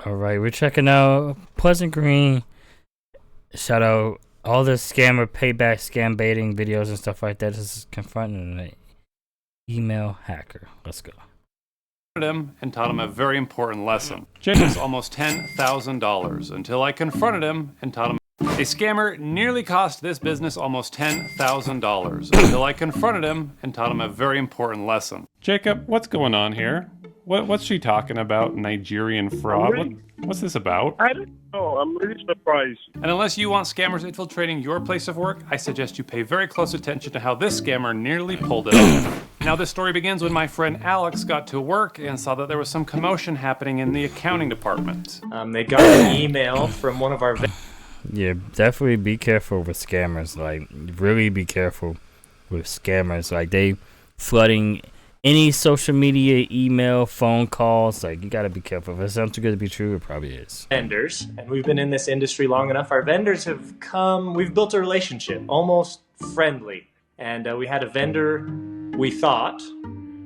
All right, we're checking out Pleasant Green. Shout out all the scammer payback scam baiting videos and stuff like that. This is confronting an email hacker. Let's go. Him and taught him a very important lesson. Jacob's almost $10,000 until I confronted him and taught him. A scammer nearly cost this business almost $10,000 until I confronted him and taught him a very important lesson. Jacob, what's going on here? What's she talking about? Nigerian fraud? What's this about? I don't know. I'm really surprised. And unless you want scammers infiltrating your place of work, I suggest you pay very close attention to how this scammer nearly pulled it off. Now, this story begins when my friend Alex got to work and saw that there was some commotion happening in the accounting department. They got an email from one of our... Yeah, definitely be careful with scammers. Like, really be careful with scammers. Like, they flooding any social media, email, phone calls. Like, you gotta be careful. If it sounds too good to be true, it probably is. vendors, and we've been in this industry long enough. Our vendors have come, we've built a relationship, almost friendly. And we had a vendor, we thought,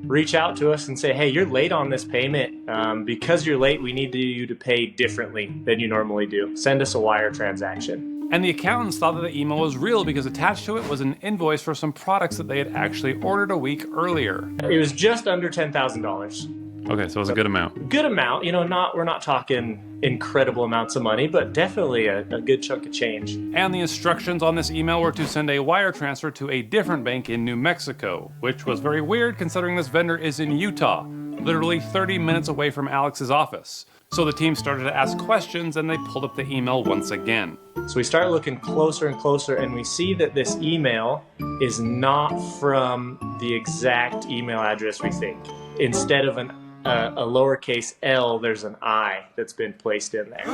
reach out to us and say, hey, you're late on this payment. Because you're late, we need you to pay differently than you normally do. Send us a wire transaction. And the accountants thought that the email was real because attached to it was an invoice for some products that they had actually ordered a week earlier. It was just under $10,000. Okay, so it was a good amount. Good amount, we're not talking incredible amounts of money, but definitely a good chunk of change. And the instructions on this email were to send a wire transfer to a different bank in New Mexico, which was very weird considering this vendor is in Utah, literally 30 minutes away from Alex's office. So the team started to ask questions and they pulled up the email once again. So we start looking closer and closer, and we see that this email is not from the exact email address we think. Instead of a lowercase l, there's an I that's been placed in there.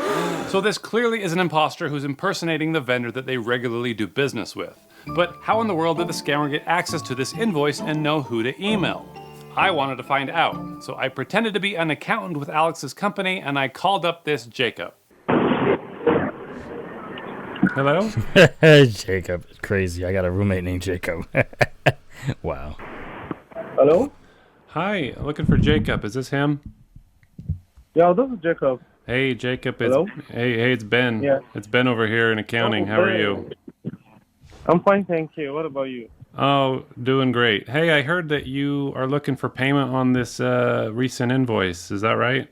So this clearly is an imposter who's impersonating the vendor that they regularly do business with. But how in the world did the scammer get access to this invoice and know who to email? I wanted to find out, so I pretended to be an accountant with Alex's company and I called up this Jacob. Hello? Jacob, crazy. I got a roommate named Jacob. Wow. Hello? Hi, looking for Jacob. Is this him? Yeah, this is Jacob. Hey, Jacob. It's, Hello? hey, it's Ben. Yeah. It's Ben over here in accounting. How are you? I'm fine, thank you. What about you? Oh, doing great. Hey, I heard that you are looking for payment on this recent invoice. Is that right?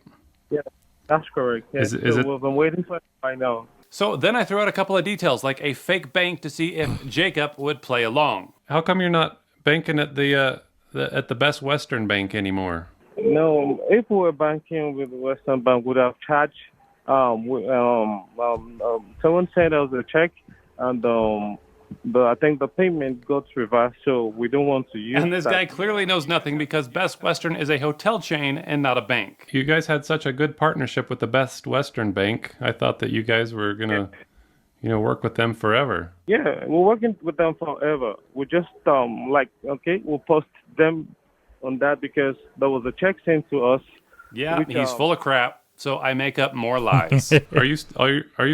Yeah, that's correct. Yeah. Is it- We've been waiting for it right now. So then I threw out a couple of details, like a fake bank to see if Jacob would play along. How come you're not banking at the Best Western Bank anymore? No, if we were banking with Western Bank, would have charged. Someone sent us a check, and but I think the payment got reversed, so we don't want to use. And this that. guy clearly knows nothing because Best Western is a hotel chain and not a bank. You guys had such a good partnership with the Best Western Bank. I thought that you guys were gonna, work with them forever. Yeah, we're working with them forever. We just we'll post them on that because there was a check sent to us. Yeah, which, he's full of crap. So I make up more lies. Are you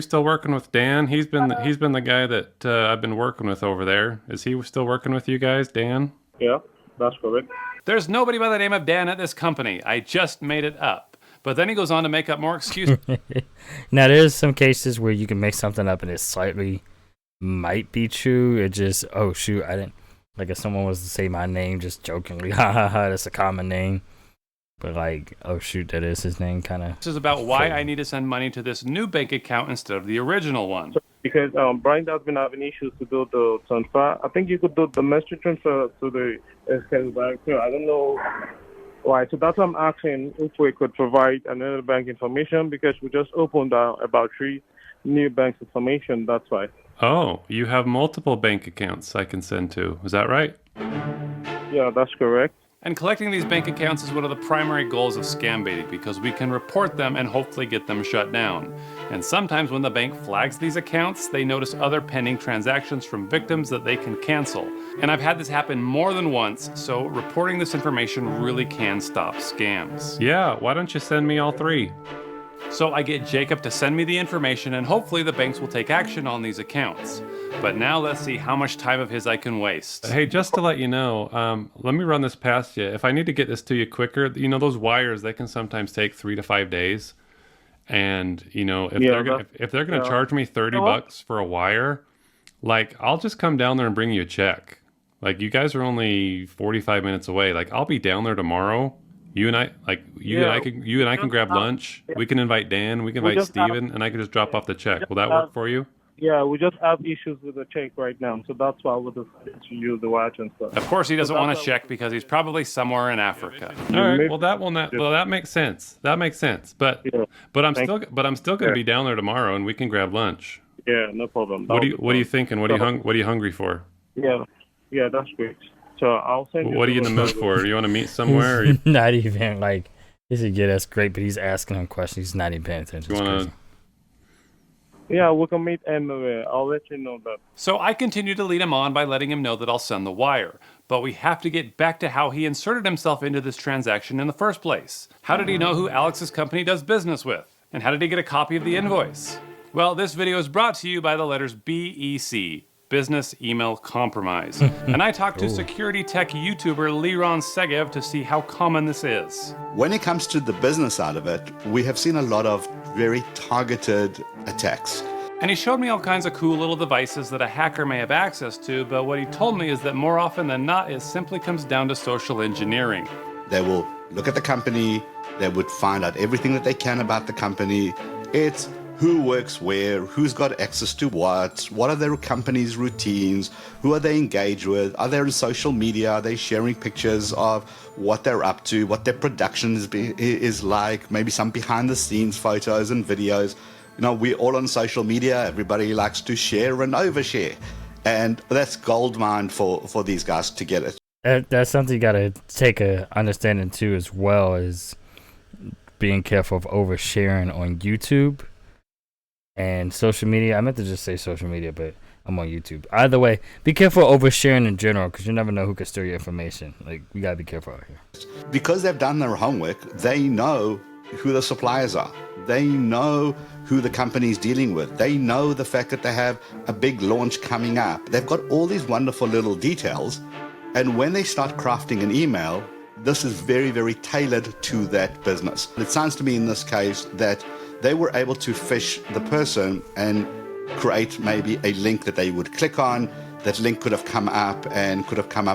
still working with Dan? He's been the guy that I've been working with over there. Is he still working with you guys, Dan? Yeah, that's correct. There's nobody by the name of Dan at this company. I just made it up. But then he goes on to make up more excuses. Now, there's some cases where you can make something up and it slightly might be true. It just, oh, shoot, I didn't. Like, if someone was to say my name just jokingly, ha ha ha, that's a common name. But like, oh shoot, that is his name, kind of. This is about why I need to send money to this new bank account instead of the original one. Because Brian has been having issues to do the transfer. I think you could do the domestic transfer to the SK bank. So I don't know why. So that's why I'm asking if we could provide another bank information because we just opened about 3 new banks information. That's why. Oh, you have multiple bank accounts I can send to. Is that right? Yeah, that's correct. And collecting these bank accounts is one of the primary goals of scam baiting because we can report them and hopefully get them shut down. And sometimes when the bank flags these accounts, they notice other pending transactions from victims that they can cancel. And I've had this happen more than once, so reporting this information really can stop scams. Yeah, why don't you send me all 3? So I get Jacob to send me the information and hopefully the banks will take action on these accounts. But now let's see how much time of his I can waste. Hey, just to let you know, let me run this past you. If I need to get this to you quicker, those wires, they can sometimes take 3 to 5 days. And if Yeah, they're gonna yeah. charge me $30 for a wire, like I'll just come down there and bring you a check. Like you guys are only 45 minutes away. Like I'll be down there tomorrow. Yeah, You and we I can just grab have, lunch. yeah, We can invite Dan. We can we invite just have, Steven, and I can just drop off the we check. just Will that have, work for you? yeah, we just have issues with the check right now, so that's why we decided to use the wire transfer. Of course, he So doesn't that's want why a check because he's probably somewhere in Africa. we All right. made Well, that will not. Well, that makes sense. That makes sense. But yeah, I'm thank still going to yeah, be down there tomorrow, and we can grab lunch. yeah, no problem. That would be What are you fine. thinking? So, What are you hungry for? yeah, yeah, that's great. So I'll send you What are you in the mood the for? Do you want to meet somewhere? Or He's you not even like. He said, "Yeah, that's great," but he's asking him questions. He's not even paying attention. It's want crazy. to? Yeah, we can meet anywhere. I'll let you know that. So I continue to lead him on by letting him know that I'll send the wire. But we have to get back to how he inserted himself into this transaction in the first place. How did he know who Alex's company does business with? And how did he get a copy of the invoice? Well, this video is brought to you by the letters BEC, Business Email Compromise. And I talked to security tech YouTuber Liron Segev to see how common this is. When it comes to the business side of it, we have seen a lot of very targeted attacks. And he showed me all kinds of cool little devices that a hacker may have access to, but what he told me is that more often than not, it simply comes down to social engineering. They will look at the company, they would find out everything that they can about the company. It's who works where, who's got access to what are their company's routines, who are they engaged with, are they on social media, are they sharing pictures of what they're up to, what their production is like, maybe some behind the scenes photos and videos. We're all on social media, everybody likes to share and overshare. And that's gold mine for these guys to get it. That's something you gotta take a understanding too, as well as being careful of oversharing on YouTube and social media. I meant to just say social media, but I'm on YouTube. Either way, be careful of oversharing in general, because you never know who can steal your information. Like, we gotta be careful out here. Because they've done their homework, they know who the suppliers are. They know who the company's dealing with. They know the fact that they have a big launch coming up. They've got all these wonderful little details. And when they start crafting an email, this is very, very tailored to that business. It sounds to me in this case that they were able to fish the person and create maybe a link that they would click on. That link could have come up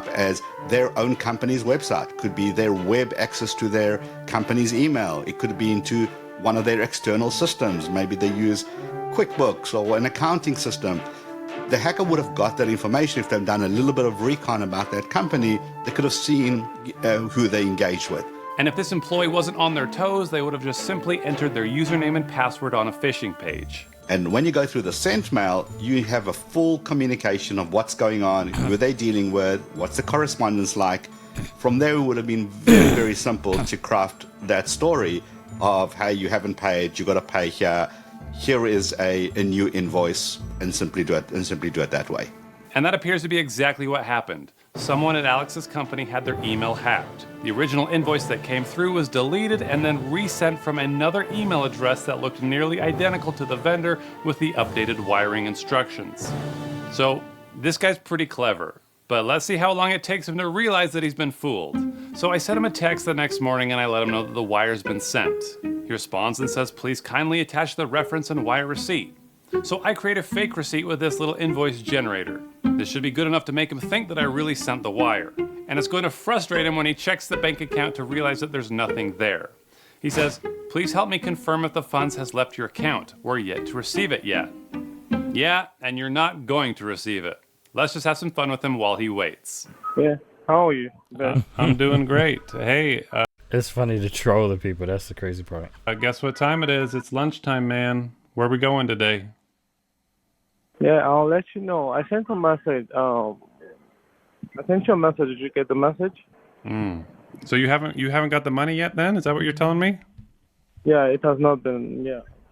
as their own company's website. Could be their web access to their company's email. It could be into one of their external systems. Maybe they use QuickBooks or an accounting system. The hacker would have got that information if they've done a little bit of recon about that company. They could have seen who they engaged with. And if this employee wasn't on their toes, they would have just simply entered their username and password on a phishing page. And when you go through the sent mail, you have a full communication of what's going on, who they're dealing with, what's the correspondence like. From there, it would have been very, very simple to craft that story of, hey, you haven't paid, you got to pay here. Here is a new invoice, and simply do it that way. And that appears to be exactly what happened. Someone at Alex's company had their email hacked. The original invoice that came through was deleted and then resent from another email address that looked nearly identical to the vendor with the updated wiring instructions. So this guy's pretty clever, but let's see how long it takes him to realize that he's been fooled. So I sent him a text the next morning and I let him know that the wire's been sent. He responds and says, please kindly attach the reference and wire receipt. So I create a fake receipt with this little invoice generator. This should be good enough to make him think that I really sent the wire. And it's going to frustrate him when he checks the bank account to realize that there's nothing there. He says, please help me confirm if the funds has left your account. We're yet to receive it yet. Yeah, and you're not going to receive it. Let's just have some fun with him while he waits. Yeah. How are you? I'm doing great. Hey, It's funny to troll the people. That's the crazy part. guess what time it is? It's lunchtime, man. Where are we going today? Yeah, I'll let you know. I sent a message. I sent you a message. Did you get the message? So you haven't got the money yet then? Is that what you're telling me? Yeah, it has not been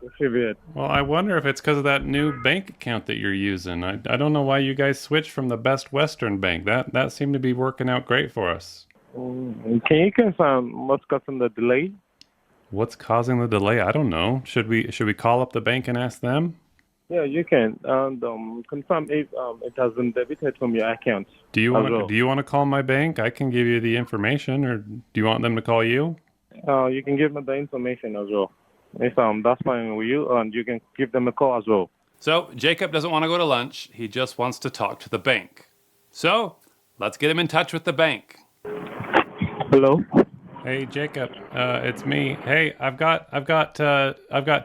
received yet. Well, I wonder if it's because of that new bank account that you're using. I don't know why you guys switched from the Best Western Bank. That seemed to be working out great for us. Can you confirm what's causing the delay? What's causing the delay? I don't know. Should we call up the bank and ask them? Yeah, you can. And confirm if it has been debited from your account. Do you want to call my bank? I can give you the information, or do you want them to call you? You can give me the information as well. if that's fine with you, and you can give them a call as well. So Jacob doesn't want to go to lunch. He just wants to talk to the bank. So let's get him in touch with the bank. Hello. Hey Jacob, it's me. Hey, I've got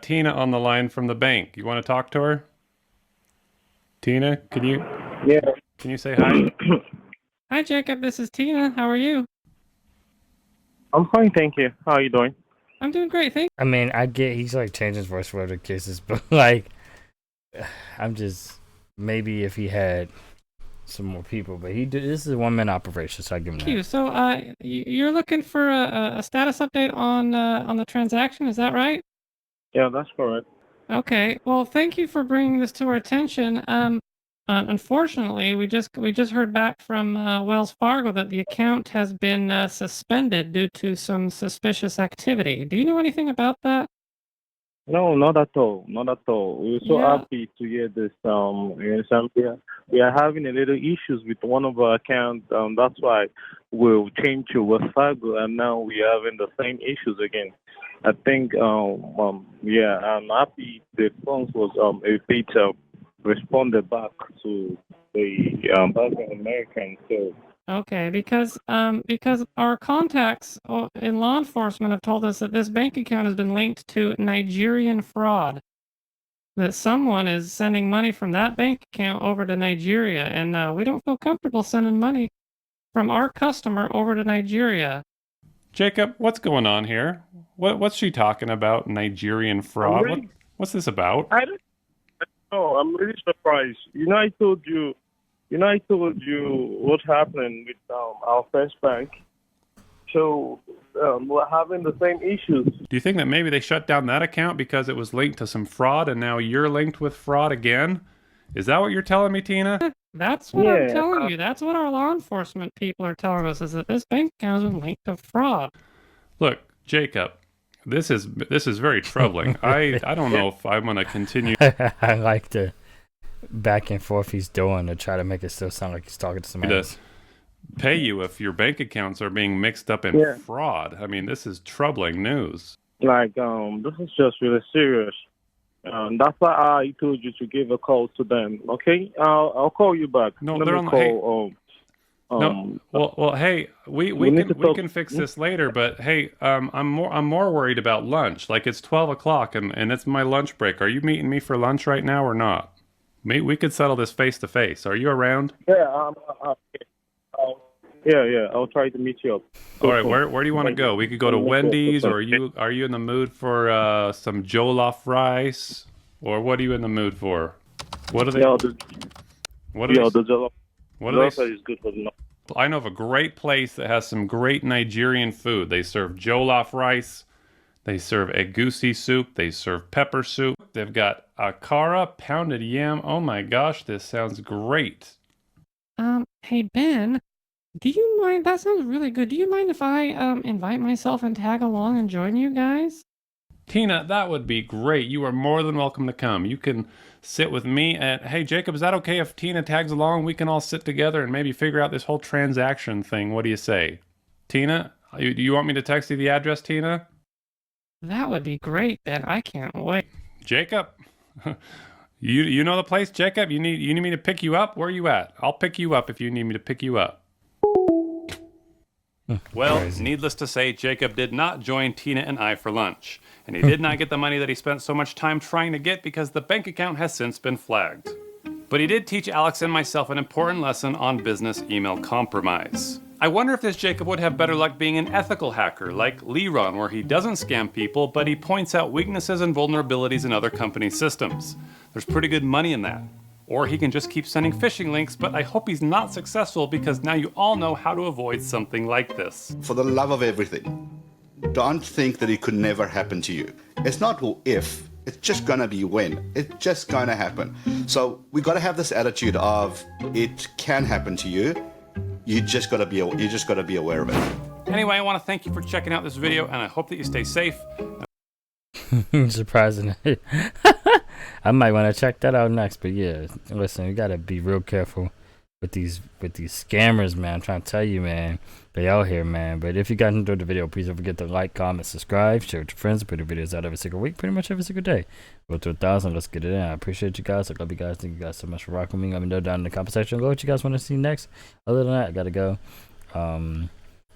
Tina on the line from the bank. You want to talk to her? Tina, can you say hi? Hi, Jacob. This is Tina. How are you? I'm fine, thank you. How are you doing? I'm doing great. Thank I mean, I get he's like changing his voice for other cases, but like, I'm just maybe if he had some more people, but this is a 1 man operation, so I give him that. you. So, you're looking for a status update on the transaction, is that right? Yeah, that's correct. Okay. Well, thank you for bringing this to our attention. Unfortunately, we just heard back from Wells Fargo that the account has been suspended due to some suspicious activity. Do you know anything about that? No, not at all. Not at all. We're so Yeah. happy to hear this. In Zambia, we are having a little issues with one of our accounts. That's why we'll change to Wells Fargo, and now we are having the same issues again. I think, yeah, I'm happy the funds was a bit responded back to the Bank of American. So Okay, because our contacts in law enforcement have told us that this bank account has been linked to Nigerian fraud. That someone is sending money from that bank account over to Nigeria, and we don't feel comfortable sending money from our customer over to Nigeria. Jacob, what's going on here? What's she talking about? Nigerian fraud? What's this about? I don't know. I'm really surprised. I told you. I told you what's happening with our first bank. So we're having the same issues. Do you think that maybe they shut down that account because it was linked to some fraud and now you're linked with fraud again? Is that what you're telling me, Tina? That's what I'm telling you. That's what our law enforcement people are telling us, is that this bank account has been linked to fraud. Look, Jacob, this is very troubling. I don't know if I'm going to continue. I like the back and forth he's doing to try to make it still sound like he's talking to somebody else. Pay you if your bank accounts are being mixed up in fraud. I mean, this is troubling news. Like, this is just really serious. That's why I told you to give a call to them. Okay, I'll call you back. No, Let they're me on. call. No. Well, hey, we can fix this later. But hey, I'm more worried about lunch. Like it's 12 o'clock and it's my lunch break. Are you meeting me for lunch right now or not? We could settle this face to face. Are you around? Yeah, yeah. I'll try to meet you up. All right, where do you want to go? We could go to Wendy's, or are you in the mood for some jollof rice, or what are you in the mood for? What are they? The jollof. What are they? Is good for the. I know of a great place that has some great Nigerian food. They serve jollof rice. They serve egusi soup. They serve pepper soup. They've got akara, pounded yam. Oh my gosh, this sounds great. Hey Ben, do you mind? That sounds really good. Do you mind if I invite myself and tag along and join you guys? Tina, that would be great. You are more than welcome to come. You can sit with me. And hey, Jacob, is that okay if Tina tags along? We can all sit together and maybe figure out this whole transaction thing. What do you say? Tina, do you want me to text you the address, Tina? That would be great, Ben. I can't wait. Jacob, you know the place, Jacob? You need me to pick you up? Where are you at? I'll pick you up if you need me to pick you up. Well, needless to say, Jacob did not join Tina and I for lunch. And he did not get the money that he spent so much time trying to get because the bank account has since been flagged. But he did teach Alex and myself an important lesson on business email compromise. I wonder if this Jacob would have better luck being an ethical hacker like Leron, where he doesn't scam people, but he points out weaknesses and vulnerabilities in other company systems. There's pretty good money in that. Or he can just keep sending phishing links, but I hope he's not successful because now you all know how to avoid something like this. For the love of everything, don't think that it could never happen to you. It's not if, it's just gonna be when. It's just gonna happen. So we gotta have this attitude of it can happen to you. You just gotta be aware of it. Anyway, I want to thank you for checking out this video, and I hope that you stay safe. Surprising. I might want to check that out next. But yeah, listen, you gotta be real careful with these scammers, man. I'm trying to tell you, man. They out here, man. But if you guys enjoyed the video, please don't forget to like, comment, subscribe, share with your friends. I put the videos out every single week, pretty much every single day. Go to 1,000. Let's get it in. I appreciate you guys. I love you guys. Thank you guys so much for rocking with me. Let me know down in the comment section what you guys want to see next. Other than that, I gotta go.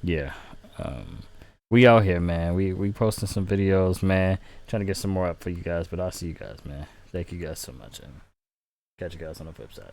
Yeah. We out here, man. We posting some videos, man. Trying to get some more up for you guys. But I'll see you guys, man. Thank you guys so much, and catch you guys on the flip side.